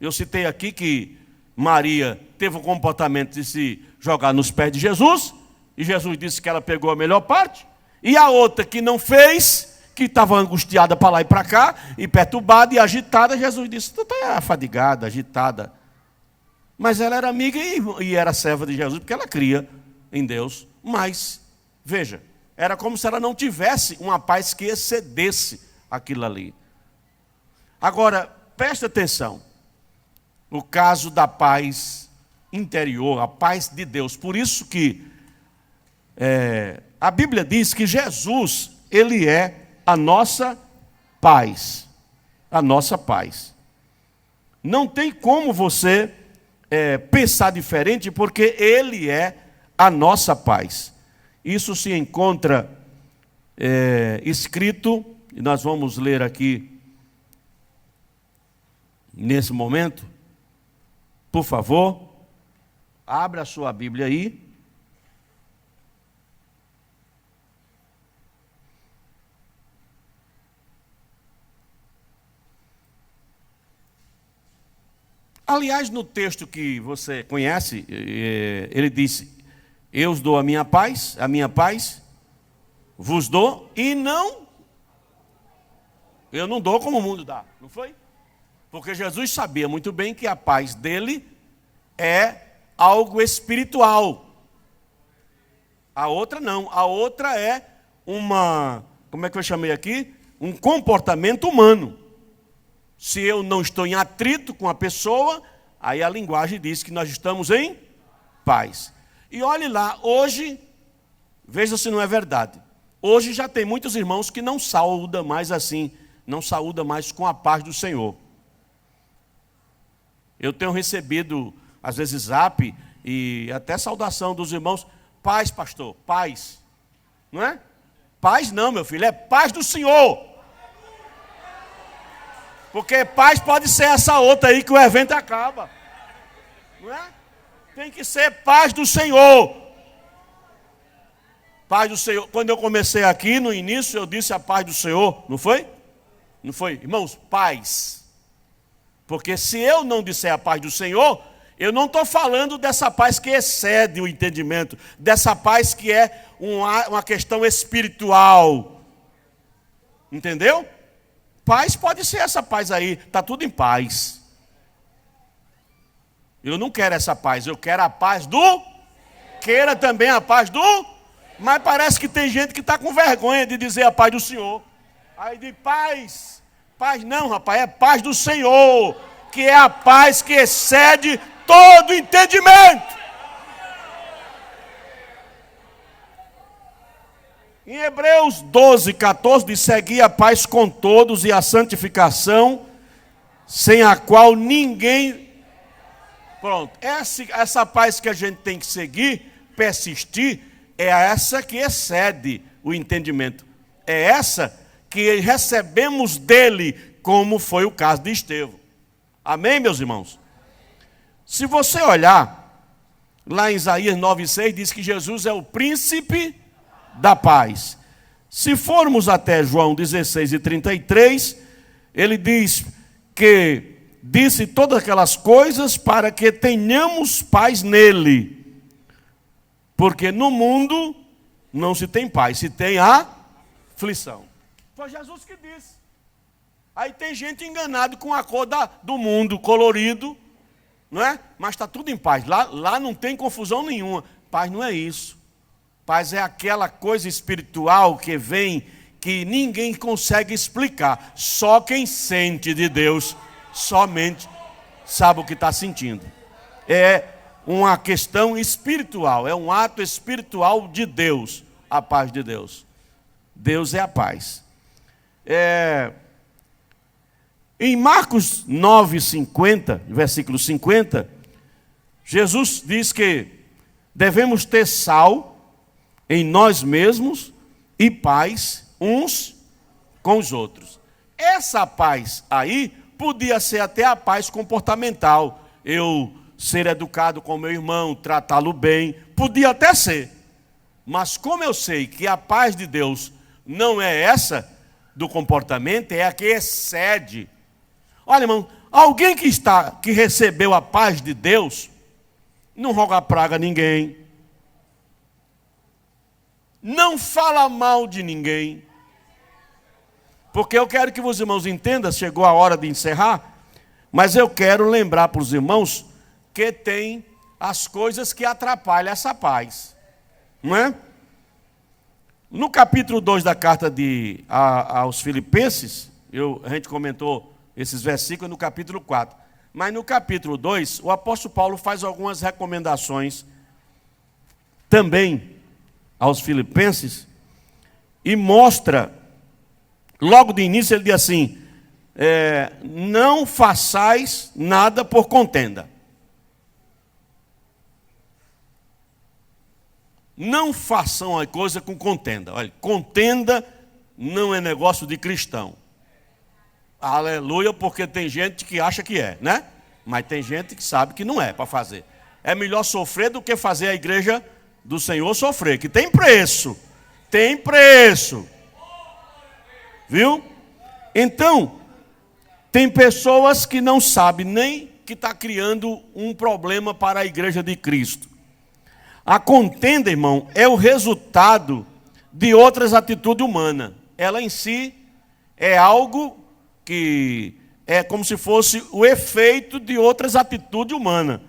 Eu citei aqui que Maria teve o comportamento de se jogar nos pés de Jesus, e Jesus disse que ela pegou a melhor parte, e a outra que não fez, que estava angustiada para lá e para cá, e perturbada e agitada, Jesus disse: tu está afadigada, agitada. Mas ela era amiga e era serva de Jesus, porque ela cria em Deus. Mas, veja, era como se ela não tivesse uma paz que excedesse aquilo ali. Agora, preste atenção. O caso da paz interior, a paz de Deus. Por isso que a Bíblia diz que Jesus, ele é a nossa paz. A nossa paz. Não tem como você pensar diferente, porque ele é a nossa paz. Isso se encontra escrito, e nós vamos ler aqui nesse momento. Por favor, abra a sua Bíblia aí. Aliás, no texto que você conhece, ele disse: eu os dou a minha paz vos dou, e eu não dou como o mundo dá, não foi? Porque Jesus sabia muito bem que a paz dele é algo espiritual. A outra não, a outra é como é que eu chamei aqui? Um comportamento humano. Se eu não estou em atrito com a pessoa, aí a linguagem diz que nós estamos em paz. E olhe lá, hoje, veja se não é verdade. Hoje já tem muitos irmãos que não saúdam mais assim, não saúdam mais com a paz do Senhor. Eu tenho recebido, às vezes, zap e até saudação dos irmãos: paz, pastor, paz. Não é? Paz não, meu filho, é paz do Senhor. Porque paz pode ser essa outra aí que o evento acaba. Não é? Tem que ser paz do Senhor. Paz do Senhor. Quando eu comecei aqui, no início, eu disse a paz do Senhor. Não foi? Não foi? Irmãos, paz. Porque se eu não disser a paz do Senhor, eu não estou falando dessa paz que excede o entendimento. Dessa paz que é uma questão espiritual. Entendeu? Paz pode ser essa paz aí. Está tudo em paz. Eu não quero essa paz. Eu quero a paz do... Queira também a paz do... Mas parece que tem gente que está com vergonha de dizer a paz do Senhor. Aí de paz. Paz não, rapaz. É paz do Senhor. Que é a paz que excede todo entendimento. Em Hebreus 12, 14, diz: segui a paz com todos e a santificação, sem a qual ninguém... Pronto, essa paz que a gente tem que seguir, persistir, é essa que excede o entendimento. É essa que recebemos dele, como foi o caso de Estevão. Amém, meus irmãos? Se você olhar, lá em Isaías 9,6, diz que Jesus é o príncipe da paz. Se formos até João 16:33, ele diz que disse todas aquelas coisas para que tenhamos paz nele. Porque no mundo não se tem paz, se tem a aflição. Foi Jesus que disse. Aí tem gente enganada com a cor do mundo, colorido, não é? Mas está tudo em paz. Lá não tem confusão nenhuma. Paz não é isso. Paz é aquela coisa espiritual que vem, que ninguém consegue explicar. Só quem sente de Deus, somente sabe o que está sentindo. É uma questão espiritual, é um ato espiritual de Deus, a paz de Deus. Deus é a paz. Em Marcos 9:50, versículo 50, Jesus diz que devemos ter sal em nós mesmos e paz uns com os outros. Essa paz aí podia ser até a paz comportamental. Eu ser educado com meu irmão, tratá-lo bem, podia até ser. Mas como eu sei que a paz de Deus não é essa do comportamento, é a que excede. Olha, irmão, alguém que recebeu a paz de Deus, não roga praga a ninguém, não fala mal de ninguém, porque eu quero que os irmãos entendam, chegou a hora de encerrar, mas eu quero lembrar para os irmãos que tem as coisas que atrapalham essa paz, não é? No capítulo 2 da carta aos Filipenses, a gente comentou esses versículos no capítulo 4, mas no capítulo 2, o apóstolo Paulo faz algumas recomendações também aos Filipenses e mostra, logo de início ele diz assim, não façais nada por contenda. Não façam a coisa com contenda. Olha, contenda não é negócio de cristão. Aleluia, porque tem gente que acha que é, né? Mas tem gente que sabe que não é para fazer. É melhor sofrer do que fazer a igreja do Senhor sofrer, que tem preço. Tem preço. Viu? Então, tem pessoas que não sabem nem que está criando um problema para a igreja de Cristo. A contenda, irmão, é o resultado de outras atitudes humanas. Ela em si é algo que é como se fosse o efeito de outras atitudes humanas.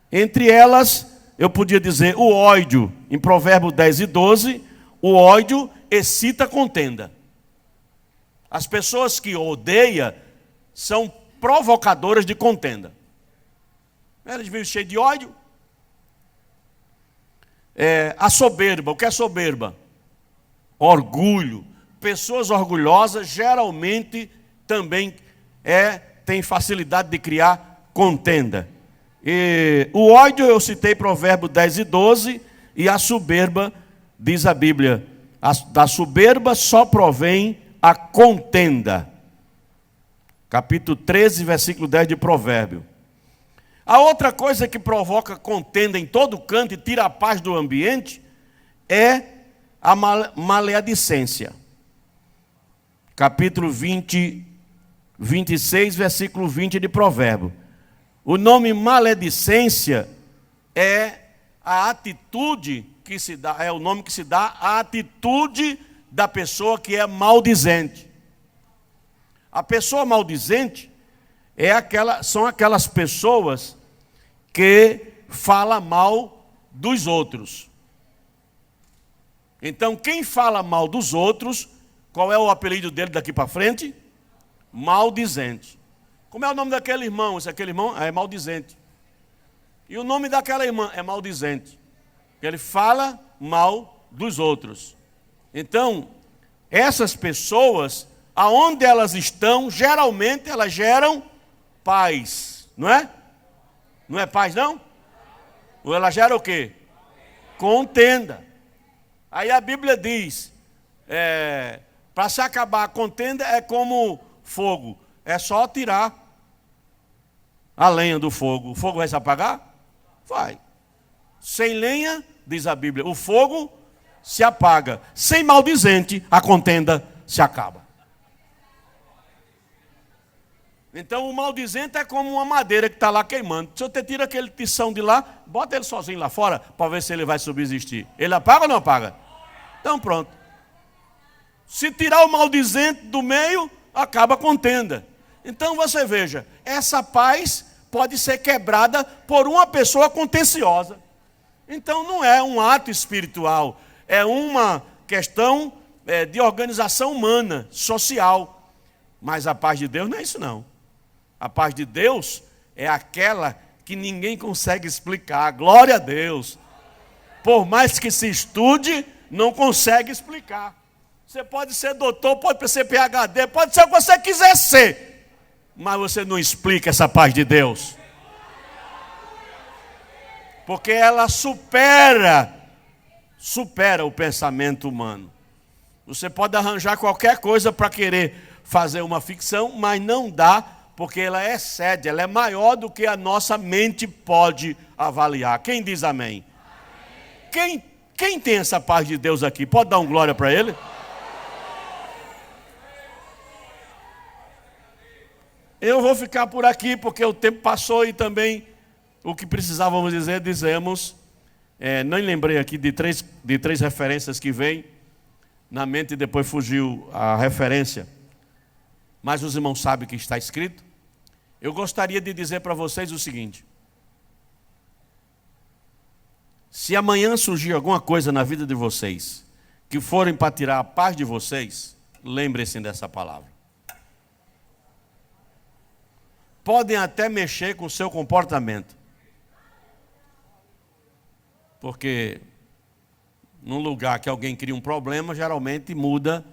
Entre elas, eu podia dizer o ódio. Em Provérbios 10:12, o ódio excita contenda. As pessoas que odeiam são provocadoras de contenda. Elas vivem cheias de ódio. A soberba, o que é soberba? Orgulho. Pessoas orgulhosas geralmente também tem facilidade de criar contenda. E o ódio, eu citei Provérbios 10:12, e a soberba, diz a Bíblia, Da soberba só provém a contenda. Capítulo 13, versículo 10 de Provérbio. A outra coisa que provoca contenda em todo canto e tira a paz do ambiente é a maledicência. Capítulo 26, versículo 20 de Provérbio. O nome maledicência é a atitude que se dá, é o nome que se dá à atitude da pessoa que é maldizente. A pessoa maldizente são aquelas pessoas que falam mal dos outros. Então, quem fala mal dos outros, qual é o apelido dele daqui para frente? Maldizente. Como é o nome daquele irmão? Aquele irmão é maldizente. E o nome daquela irmã é maldizente. Ele fala mal dos outros. Então, essas pessoas, aonde elas estão, geralmente elas geram paz, não é? Não é paz, não? Ou ela gera o quê? Contenda. Aí a Bíblia diz, para se acabar a contenda é como fogo. É só tirar a lenha do fogo. O fogo vai se apagar? Vai. Sem lenha, diz a Bíblia, o fogo se apaga. Sem maldizente, a contenda se acaba. Então o maldizente é como uma madeira que está lá queimando. Se você tira aquele tição de lá, bota ele sozinho lá fora, para ver se ele vai subsistir. Ele apaga ou não apaga? Então pronto. Se tirar o maldizente do meio, acaba a contenda. Então você veja, essa paz pode ser quebrada por uma pessoa contenciosa. Então não é um ato espiritual, é uma questão de organização humana, social. Mas a paz de Deus não é isso não. A paz de Deus é aquela que ninguém consegue explicar. Glória a Deus. Por mais que se estude, não consegue explicar. Você pode ser doutor, pode ser PhD, pode ser o que você quiser ser. Mas você não explica essa paz de Deus. Porque ela supera o pensamento humano. Você pode arranjar qualquer coisa para querer fazer uma ficção, mas não dá, porque ela excede, ela é maior do que a nossa mente pode avaliar. Quem diz amém? Quem tem essa paz de Deus aqui? Pode dar um glória para ele? Eu vou ficar por aqui, porque o tempo passou e também o que precisávamos dizer, dizemos. Não lembrei aqui de três referências que vêm na mente e depois fugiu a referência. Mas os irmãos sabem o que está escrito. Eu gostaria de dizer para vocês o seguinte: se amanhã surgir alguma coisa na vida de vocês que forem para tirar a paz de vocês, lembrem-se dessa palavra. Podem até mexer com o seu comportamento. Porque num lugar que alguém cria um problema, geralmente muda,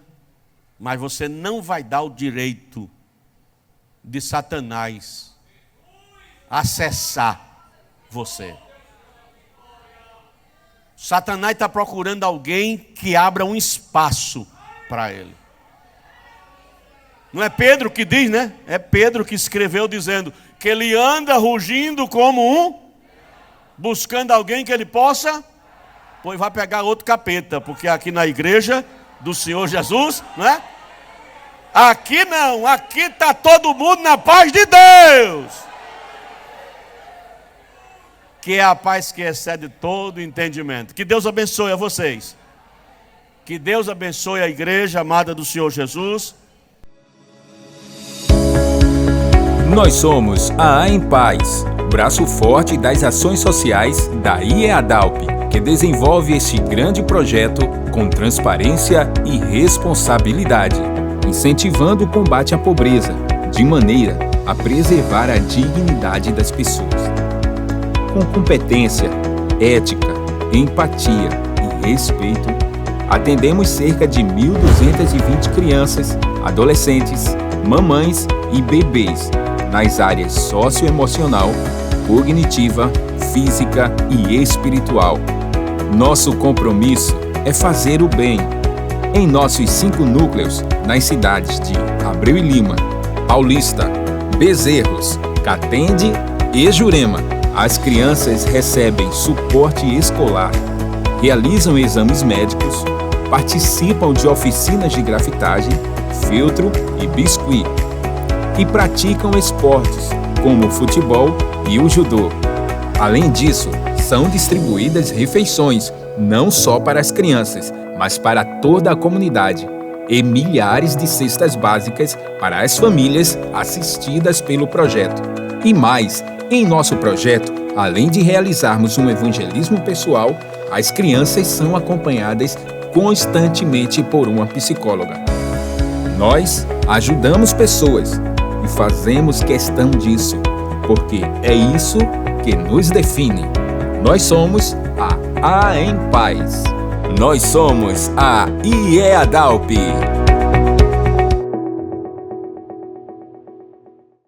mas você não vai dar o direito de Satanás acessar você. Satanás está procurando alguém que abra um espaço para ele. Não é Pedro que diz, né? É Pedro que escreveu dizendo que ele anda rugindo como buscando alguém que ele possa, pois vai pegar outro capeta, porque aqui na igreja do Senhor Jesus, não é? Aqui não, aqui está todo mundo na paz de Deus. Que é a paz que excede todo entendimento. Que Deus abençoe a vocês. Que Deus abençoe a igreja amada do Senhor Jesus. Nós somos a Em Paz, braço forte das ações sociais da IEADALP, que desenvolve este grande projeto com transparência e responsabilidade, incentivando o combate à pobreza, de maneira a preservar a dignidade das pessoas. Com competência, ética, empatia e respeito, atendemos cerca de 1.220 crianças, adolescentes, mamães e bebês nas áreas socioemocional, cognitiva, física e espiritual. Nosso compromisso é fazer o bem, em nossos 5 núcleos, nas cidades de Abreu e Lima, Paulista, Bezerros, Catende e Jurema. As crianças recebem suporte escolar, realizam exames médicos, participam de oficinas de grafitagem, feltro e biscuit e praticam esportes como o futebol e o judô. Além disso, são distribuídas refeições, não só para as crianças, mas para toda a comunidade, e milhares de cestas básicas para as famílias assistidas pelo projeto. E mais, em nosso projeto, além de realizarmos um evangelismo pessoal, as crianças são acompanhadas constantemente por uma psicóloga. Nós ajudamos pessoas e fazemos questão disso, porque é isso que nos define. Nós somos a Em Paz. Nós somos a IEADALP.